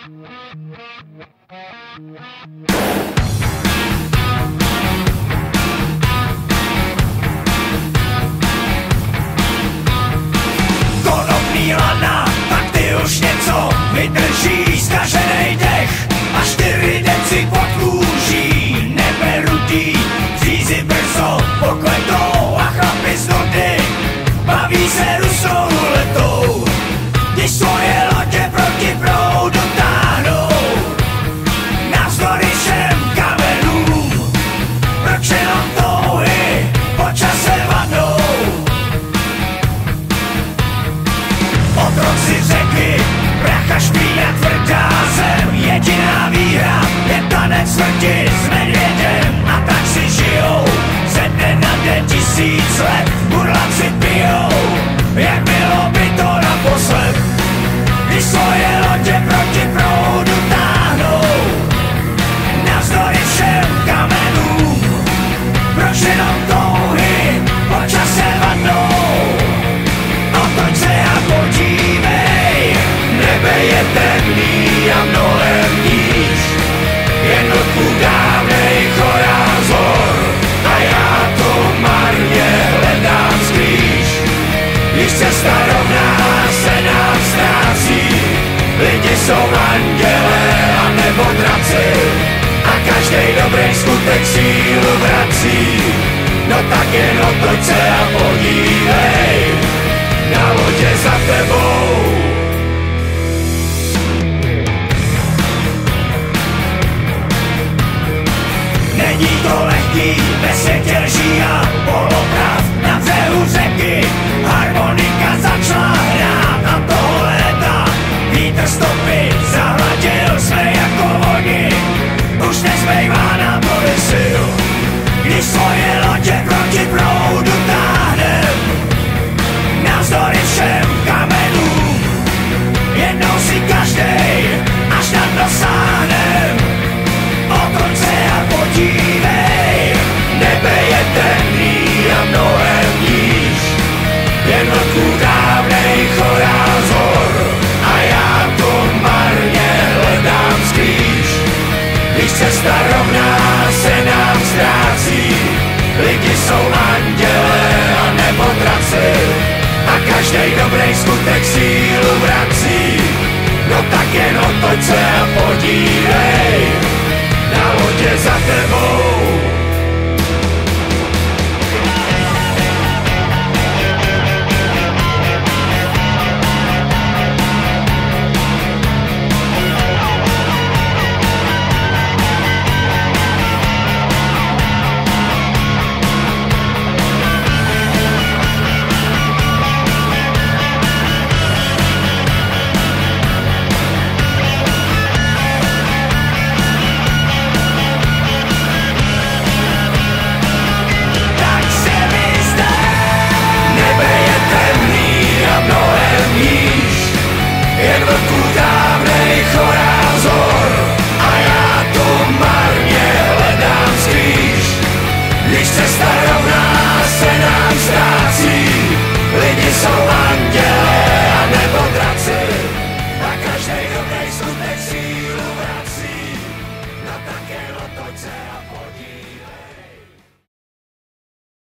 Konopný lana, tak ty už něco vydrží, zkaženej dech a 4 deci pod kůží. Nebe rudý, řízy brzo pokletou a chlapi z nudy baví se rusou letou. Když svoje lodě proti proudu táhnou, navzdory všem kamenům, proč jenom touhy po čase vadnou. Otroci řeky, prach a špína, tvrdá zem, jediná výhra je tanec smrti s medvědem. A tak si žijou ze dne na den 1000 let, burlaci pijou, jak bylo by to naposled. Když svoje lodě proti proudu táhnou, navzdory všem kamenům, proč jenom touhy po čase vadnou. Otoč se a podívej, nebe je temný a mnohem níž, jen odkud dávnej chorál zhor a já to marně hledám skrýž. Když cesta rovná se nám ztrácí, lidi jsou andělé a nebo draci a každej dobrý skutek sílu vrací. No tak jen otoč se a podívej, na lodě za tebou. Není to lehký ve světě lží a polopravd na břehu řeky. Harmonika začala hrát a toho léta vítr stopy zahladil jsme jako oni. Už nezbývá nám tolik sil, když svoje lodě proti proudu táhnem, navzdory všem kamenům, jednou si každej až na dno sáhnem. Otoč se a podívej, nebe je temný a mnohem níž, jen odkud dávnej chorál zhor a já to marně hledám skrýž. Když cesta rovná se nám ztrácí, lidi jsou andělé a nebo draci a každej dobrý skutek sílu vrací. No tak jen otoč se a podívej, na lodě za tebou.